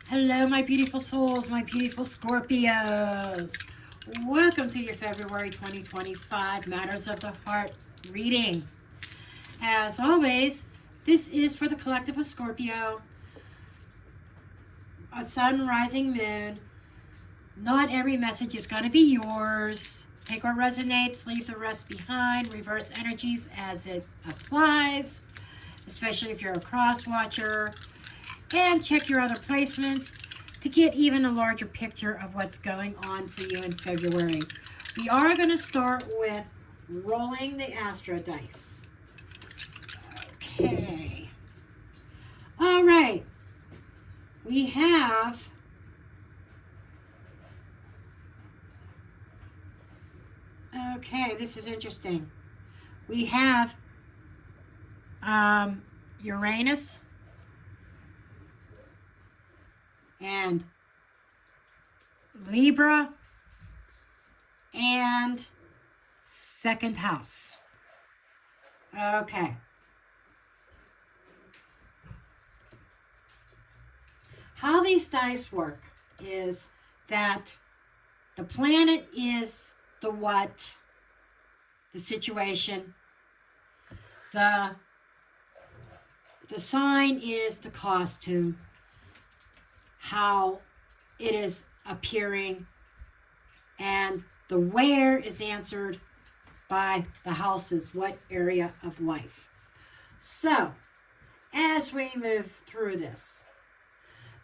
Hello, my beautiful souls, my beautiful Scorpios. Welcome to your February 2025 Matters of the Heart reading. As always, this is for the collective of Scorpio, a sun, rising, moon. Not every message is going to be yours. Take what resonates, leave the rest behind. Reverse energies as it applies, especially if you're a cross watcher. And check your other placements to get even a larger picture of what's going on for you in February. We are going to start with rolling the Astro dice. Okay. All right. We have this is interesting. We have Uranus and Libra and second house. Okay. How these dice work is that the planet is the what, the situation. The sign is the costume, how it is appearing, and the where is answered by the houses, what area of life. So, as we move through this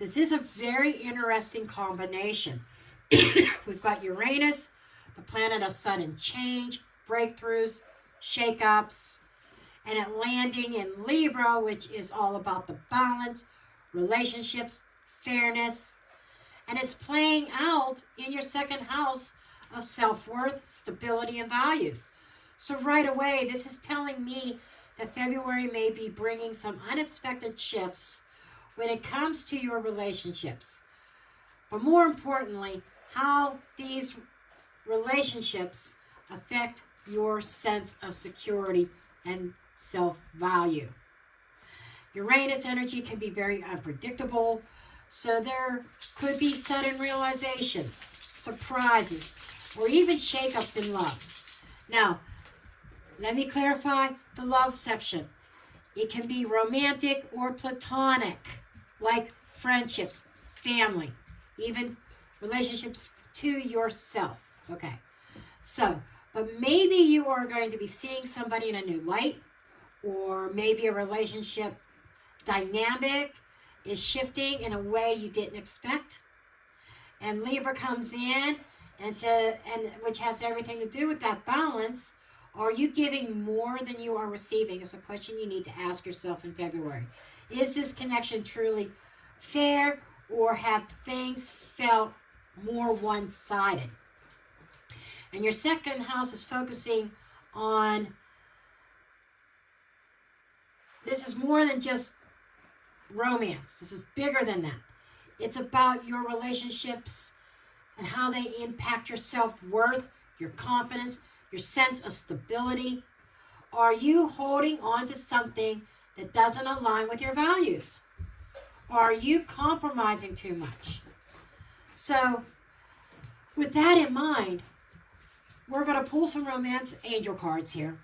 is a very interesting combination. We've got Uranus, the planet of sudden change, breakthroughs, shakeups, and it landing in Libra, which is all about the balance, relationships, fairness, and it's playing out in your second house of self-worth, stability, and values. So right away, this is telling me that February may be bringing some unexpected shifts when it comes to your relationships. But more importantly, how these relationships affect your sense of security and self-value. Uranus energy can be very unpredictable, so there could be sudden realizations, surprises, or even shakeups in love. Now, let me clarify the love section. It can be romantic or platonic, like friendships, family, even relationships to yourself. Okay, so, but maybe you are going to be seeing somebody in a new light, or maybe a relationship dynamic is shifting in a way you didn't expect. And Libra comes in and says, and which has everything to do with that balance. Are you giving more than you are receiving? Is a question you need to ask yourself in February. Is this connection truly fair, or have things felt more one-sided? And your second house is focusing on, this is more than just romance. This is bigger than that. It's about your relationships and how they impact your self-worth, your confidence, your sense of stability. Are you holding on to something that doesn't align with your values? Are you compromising too much? So, with that in mind, we're going to pull some romance angel cards here.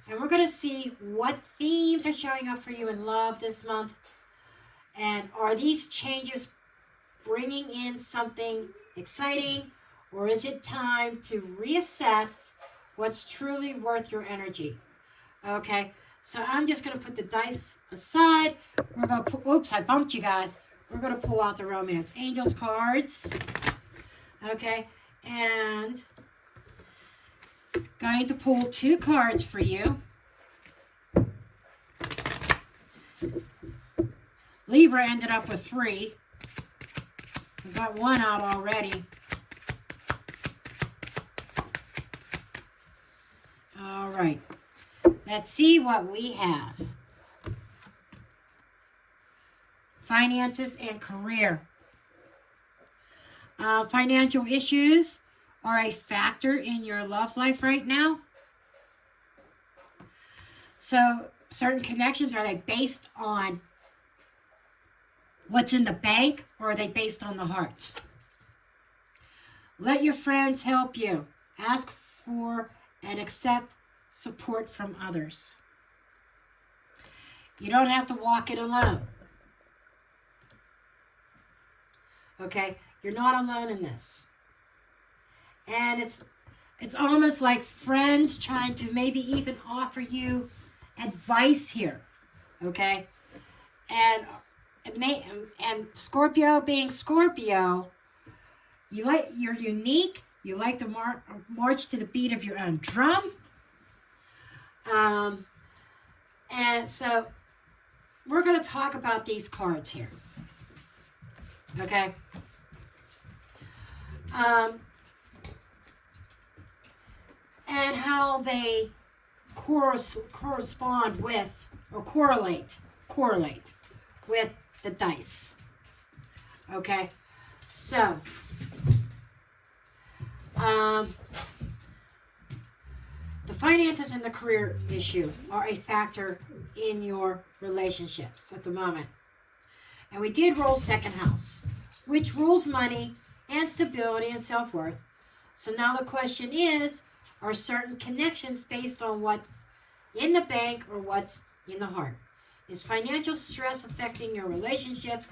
And we're going to see what themes are showing up for you in love this month. And are these changes bringing in something exciting, or is it time to reassess what's truly worth your energy? Okay, so I'm just going to put the dice aside. We're going to oops, I bumped you guys. We're going to pull out the romance angels cards. Okay, and going to pull 2 cards for you. Libra ended up with 3. We got 1 out already. All right. Let's see what we have. Finances and career. Financial issues are a factor in your love life right now. So certain connections, are they based on what's in the bank, or are they based on the heart? Let your friends help you. Ask for and accept support from others. You don't have to walk it alone. Okay? You're not alone in this. And it's almost like friends trying to maybe even offer you advice here. Okay? And Scorpio being Scorpio, you're unique. You like to march to the beat of your own drum. And so we're going to talk about these cards here. Okay? And how they correspond with, or correlate with the dice. Okay? So, the finances and the career issue are a factor in your relationships at the moment. And we did roll second house, which rules money and stability and self-worth. So now the question is, are certain connections based on what's in the bank or what's in the heart? Is financial stress affecting your relationships,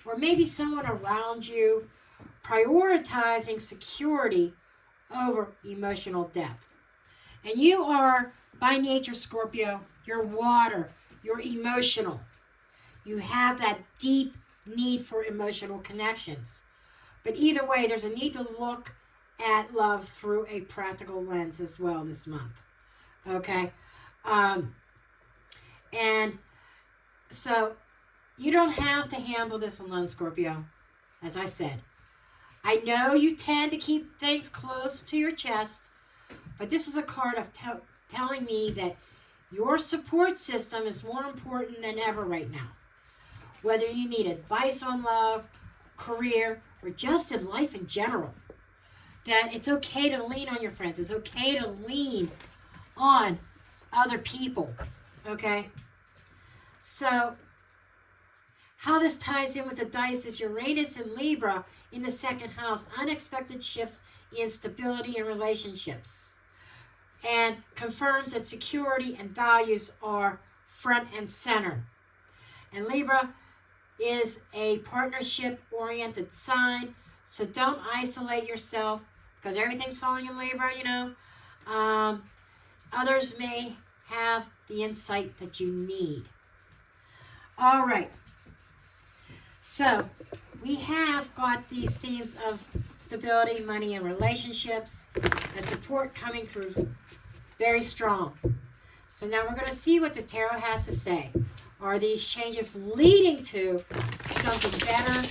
or maybe someone around you prioritizing security over emotional depth? And you are, by nature, Scorpio, you're water, you're emotional. You have that deep need for emotional connections. But either way, there's a need to look at love through a practical lens as well this month. Okay? And so you don't have to handle this alone, Scorpio, as I said. I know you tend to keep things close to your chest, but this is a card of telling me that your support system is more important than ever right now. Whether you need advice on love, career, or just in life in general, that it's okay to lean on your friends. It's okay to lean on other people, okay? So, how this ties in with the dice is Uranus and Libra in the second house, unexpected shifts in stability in relationships, and confirms that security and values are front and center. And Libra is a partnership-oriented sign, so don't isolate yourself, because everything's falling in Libra, you know. Others may have the insight that you need. All right. So, we have got these themes of stability, money, and relationships, and support coming through very strong. So now we're going to see what the tarot has to say. Are these changes leading to something better,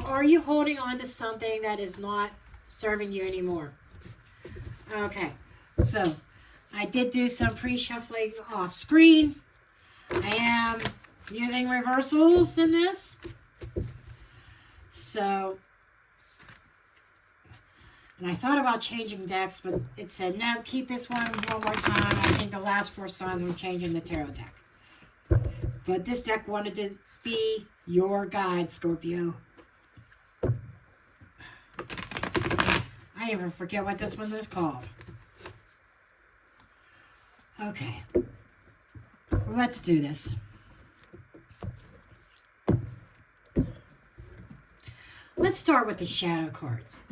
or are you holding on to something that is not serving you anymore? Okay, so I did do some pre-shuffling off screen. I am using reversals in this. So, and I thought about changing decks, but it said, no, keep this one more time. I think the last 4 signs I'm changing the tarot deck. But this deck wanted to be your guide, Scorpio. I even forget what this one is called. Okay. Let's do this. Let's start with the shadow cards.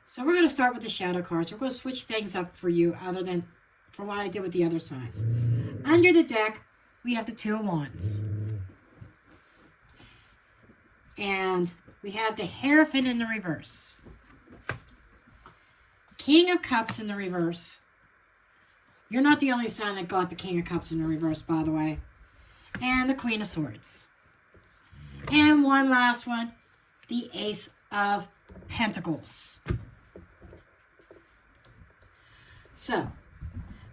So we're going to start with the shadow cards. We're going to switch things up for you other than from what I did with the other signs. Under the deck, we have the Two of Wands. And we have the Hierophant in the reverse. King of Cups in the reverse. You're not the only sign that got the King of Cups in the reverse, by the way. And the Queen of Swords. And one last one, the Ace of Pentacles. So,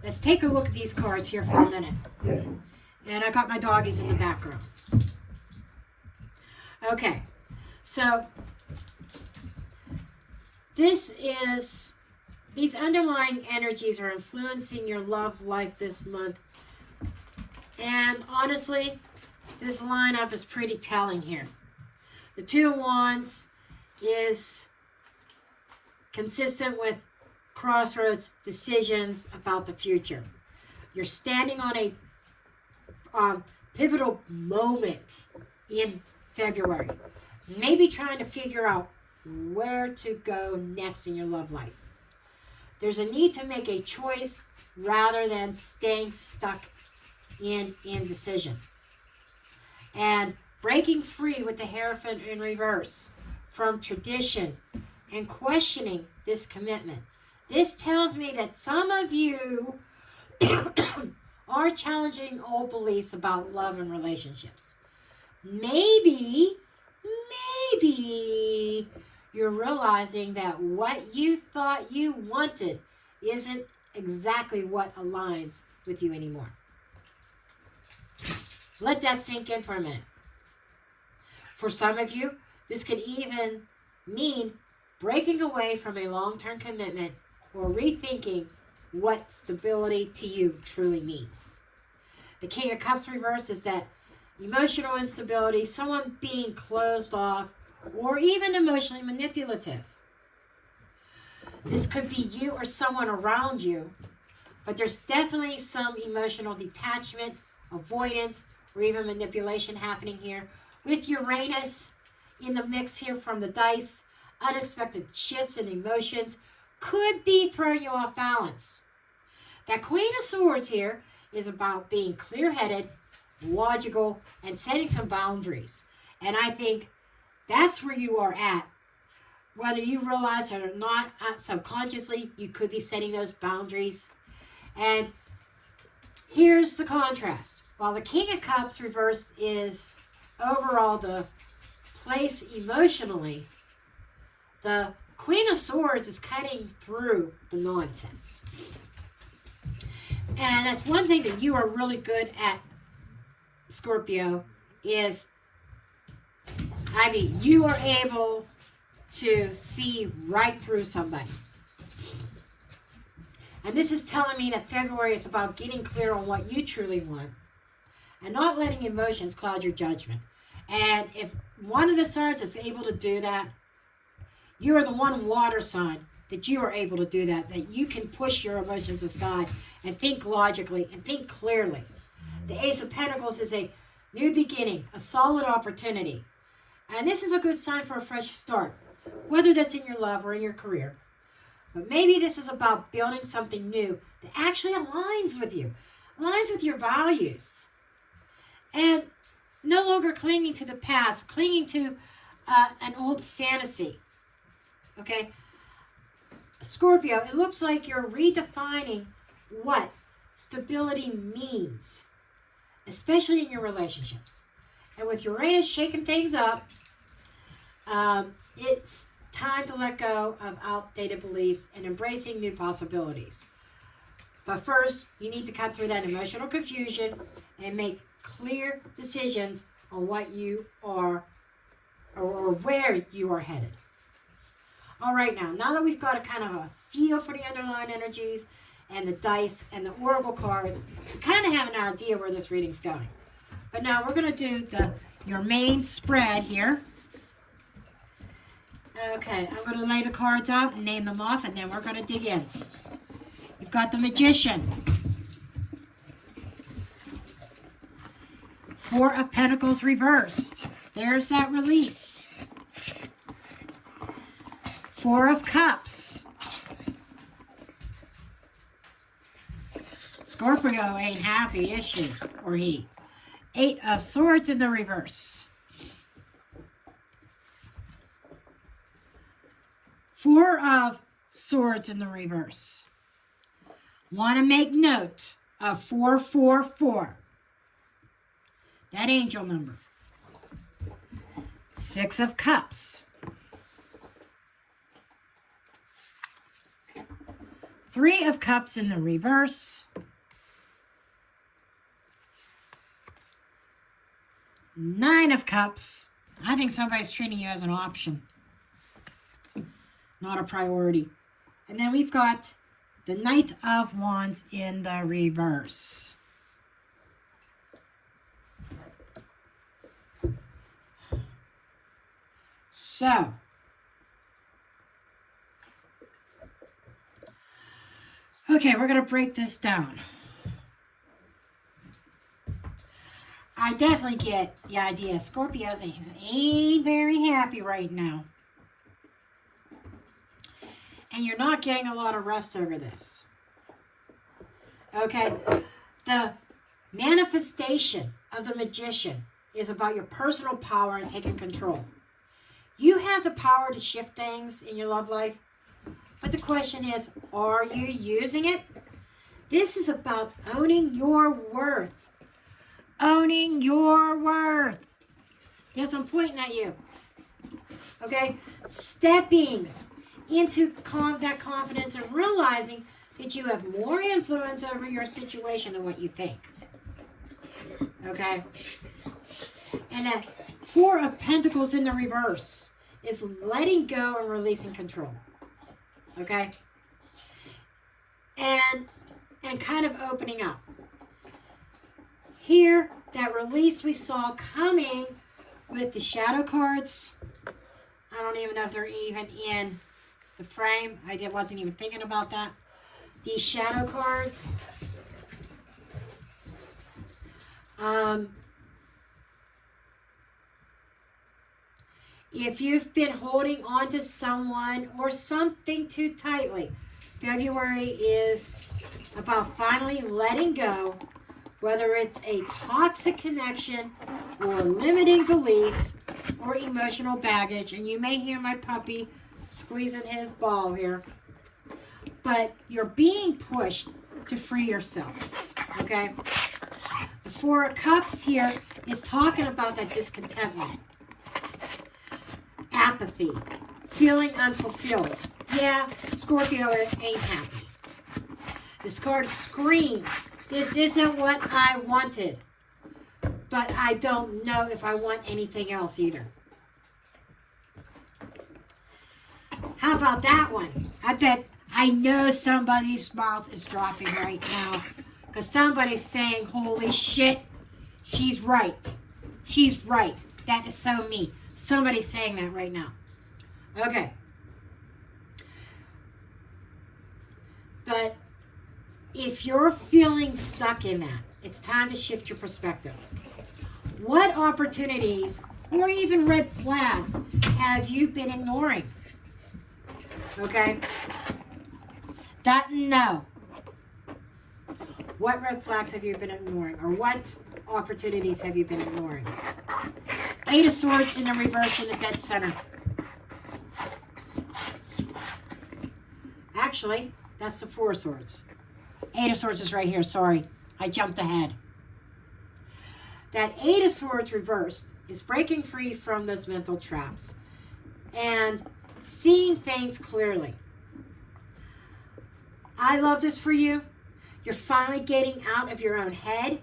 let's take a look at these cards here for a minute. And I got my doggies in the background. Okay, so these underlying energies are influencing your love life this month. And honestly, this lineup is pretty telling here. The Two of Wands is consistent with crossroads decisions about the future. You're standing on a pivotal moment in February. Maybe trying to figure out where to go next in your love life. There's a need to make a choice rather than staying stuck in indecision. And breaking free with the Hierophant in reverse from tradition and questioning this commitment. This tells me that some of you are challenging old beliefs about love and relationships. Maybe you're realizing that what you thought you wanted isn't exactly what aligns with you anymore. Let that sink in for a minute. For some of you, this could even mean breaking away from a long-term commitment or rethinking what stability to you truly means. The King of Cups reverse is that emotional instability, someone being closed off, or even emotionally manipulative. This could be you or someone around you, but there's definitely some emotional detachment, avoidance, or even manipulation happening here. With Uranus in the mix here from the dice, unexpected shifts in emotions could be throwing you off balance. That Queen of Swords here is about being clear-headed, logical, and setting some boundaries. And I think that's where you are at. Whether you realize it or not, subconsciously, you could be setting those boundaries. And here's the contrast. While the King of Cups reversed is overall the place emotionally, the Queen of Swords is cutting through the nonsense. And that's one thing that you are really good at, Scorpio, is, you are able to see right through somebody. And this is telling me that February is about getting clear on what you truly want and not letting emotions cloud your judgment. And if one of the signs is able to do that, you are the one water sign that you are able to do that you can push your emotions aside and think logically and think clearly. The Ace of Pentacles is a new beginning, a solid opportunity. And this is a good sign for a fresh start, whether that's in your love or in your career. But maybe this is about building something new that actually aligns with you, aligns with your values. And no longer clinging to the past, clinging to an old fantasy. Okay? Scorpio, it looks like you're redefining what stability means, especially in your relationships. And with Uranus shaking things up, it's time to let go of outdated beliefs and embracing new possibilities. But first, you need to cut through that emotional confusion and make clear decisions on what you are or where you are headed. All right, now that we've got a kind of a feel for the underlying energies and the dice and the oracle cards, we kind of have an idea where this reading's going. But now we're going to do your main spread here. Okay, I'm going to lay the cards out and name them off, and then we're going to dig in. You've got the Magician. Four of Pentacles reversed. There's that release. Four of Cups. Scorpio ain't happy, is she? Or he? Eight of Swords in the reverse. Four of Swords in the reverse. Want to make note of 444. That angel number. Six of Cups. Three of Cups in the reverse. Nine of Cups. I think somebody's treating you as an option, not a priority. And then we've got the Knight of Wands in the reverse. So, okay, we're going to break this down. I definitely get the idea. Scorpios ain't very happy right now. And you're not getting a lot of rest over this. Okay? The manifestation of the magician is about your personal power and taking control. You have the power to shift things in your love life. But the question is, are you using it? This is about owning your worth. Owning your worth. Yes, I'm pointing at you. Okay? Stepping into that confidence and realizing that you have more influence over your situation than what you think. Okay? And that Four of Pentacles in the reverse is letting go and releasing control. Okay? And kind of opening up. Here, that release we saw coming with the shadow cards. I don't even know if they're even in the frame. I wasn't even thinking about that. These shadow cards. If you've been holding on to someone or something too tightly, February is about finally letting go, whether it's a toxic connection or limiting beliefs or emotional baggage. And you may hear my puppy squeezing his ball here. But you're being pushed to free yourself, okay? The Four of Cups here is talking about that discontentment, apathy, feeling unfulfilled. Yeah, Scorpio ain't happy. This card screams, this isn't what I wanted, but I don't know if I want anything else either. How about that one? I know somebody's mouth is dropping right now because somebody's saying, holy shit, she's right. She's right. That is so me. Somebody's saying that right now. Okay. But if you're feeling stuck in that, it's time to shift your perspective. What opportunities or even red flags have you been ignoring? Okay? Doesn't know. What red flags have you been ignoring? Or what opportunities have you been ignoring? Eight of Swords in the reverse in the dead center. Actually, that's the Four of Swords. Eight of Swords is right here. Sorry, I jumped ahead. That Eight of Swords reversed is breaking free from those mental traps and seeing things clearly. I love this for you. You're finally getting out of your own head.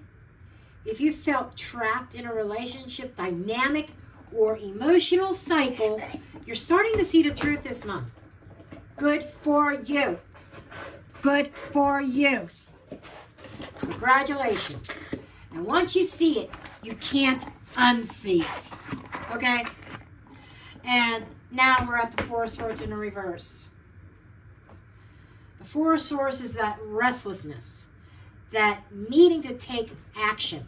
If you felt trapped in a relationship dynamic or emotional cycle, you're starting to see the truth this month. Good for you. Good for you. Congratulations. And once you see it, you can't unsee it. Okay? And now we're at the Four of Swords in the reverse. The Four of Swords is that restlessness, that needing to take action.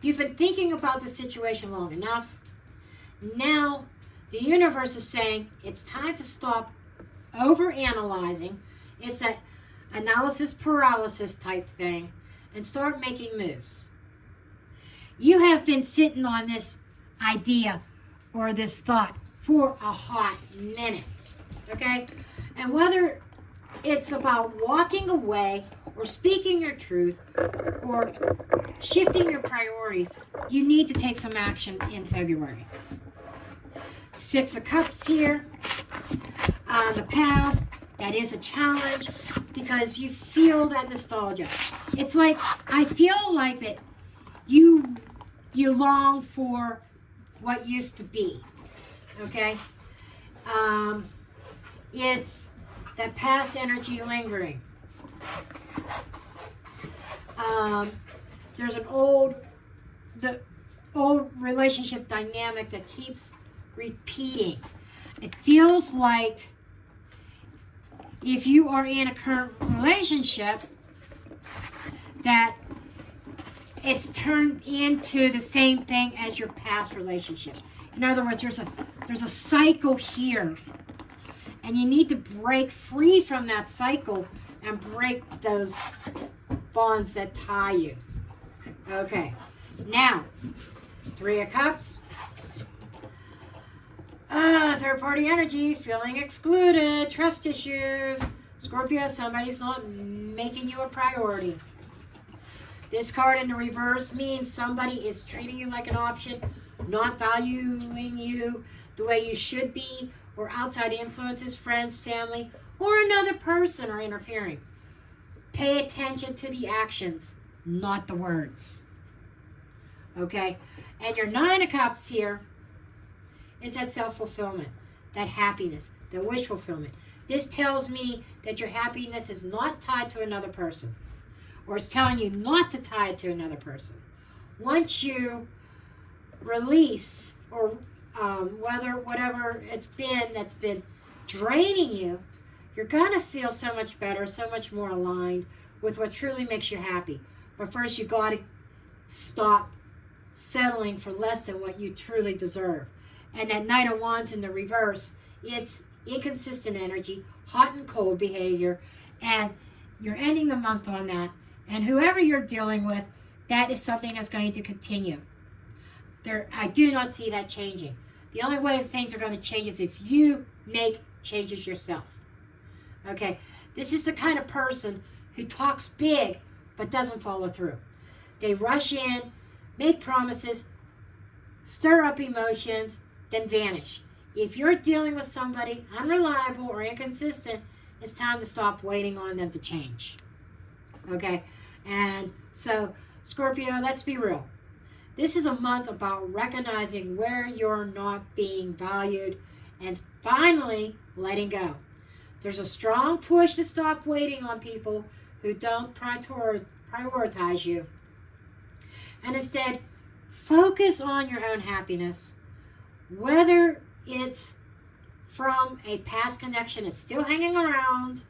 You've been thinking about the situation long enough. Now, the universe is saying it's time to stop overanalyzing. It's that analysis paralysis type thing and start making moves. You have been sitting on this idea or this thought for a hot minute, okay? And whether it's about walking away or speaking your truth or shifting your priorities, you need to take some action in February. Six of Cups here. The past, that is a challenge because you feel that nostalgia. It's like, I feel like that you long for what used to be, okay? It's that past energy lingering. There's the old relationship dynamic that keeps repeating. It feels like if you are in a current relationship that it's turned into the same thing as your past relationship. In other words, there's a cycle here. And you need to break free from that cycle and break those bonds that tie you. Okay. Now, 3 of Cups. Third party energy, feeling excluded, trust issues. Scorpio, somebody's not making you a priority. This card in the reverse means somebody is treating you like an option, not valuing you the way you should be, or outside influences, friends, family, or another person are interfering. Pay attention to the actions, not the words. Okay? And your 9 of Cups here is that self-fulfillment, that happiness, that wish fulfillment. This tells me that your happiness is not tied to another person, or it's telling you not to tie it to another person. Once you release, or whatever it's been that's been draining you, you're going to feel so much better, so much more aligned with what truly makes you happy. But first, you got to stop settling for less than what you truly deserve. And that Knight of Wands in the reverse, it's inconsistent energy, hot and cold behavior, and you're ending the month on that. And whoever you're dealing with, that is something that's going to continue. I do not see that changing. The only way things are going to change is if you make changes yourself. Okay, this is the kind of person who talks big but doesn't follow through. They rush in, make promises, stir up emotions, then vanish. If you're dealing with somebody unreliable or inconsistent, it's time to stop waiting on them to change. Okay, and so Scorpio, let's be real. This is a month about recognizing where you're not being valued and finally letting go. There's a strong push to stop waiting on people who don't prioritize you. And instead, focus on your own happiness. Whether it's from a past connection that's still hanging around,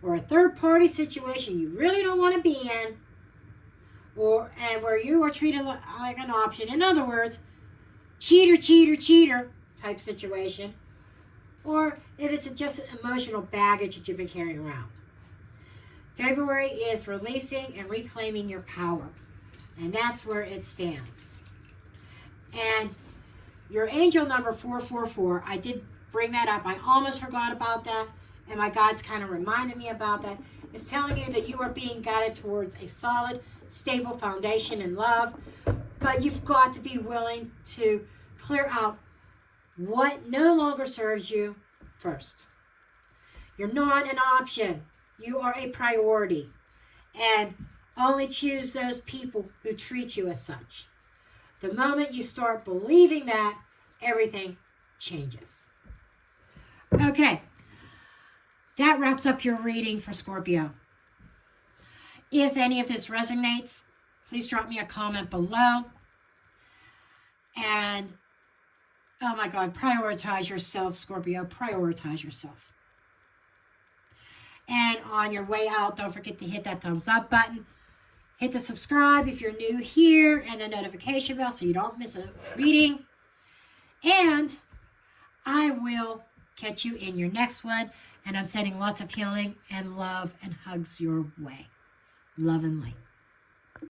or a third-party situation you really don't want to be in, and where you are treated like an option. In other words, cheater type situation. Or if it's just an emotional baggage that you've been carrying around. February is releasing and reclaiming your power. And that's where it stands. And your angel number 444, I did bring that up. I almost forgot about that. And my guides kind of reminded me about that. It's telling you that you are being guided towards a solid, stable foundation in love, but you've got to be willing to clear out what no longer serves you first. You're not an option. You are a priority. And only choose those people who treat you as such. The moment you start believing that, everything changes. Okay, that wraps up your reading for Scorpio. If any of this resonates, please drop me a comment below. And, oh my God, prioritize yourself, Scorpio. Prioritize yourself. And on your way out, don't forget to hit that thumbs up button. Hit the subscribe if you're new here, and the notification bell so you don't miss a reading. And I will catch you in your next one. And I'm sending lots of healing and love and hugs your way. Love and light.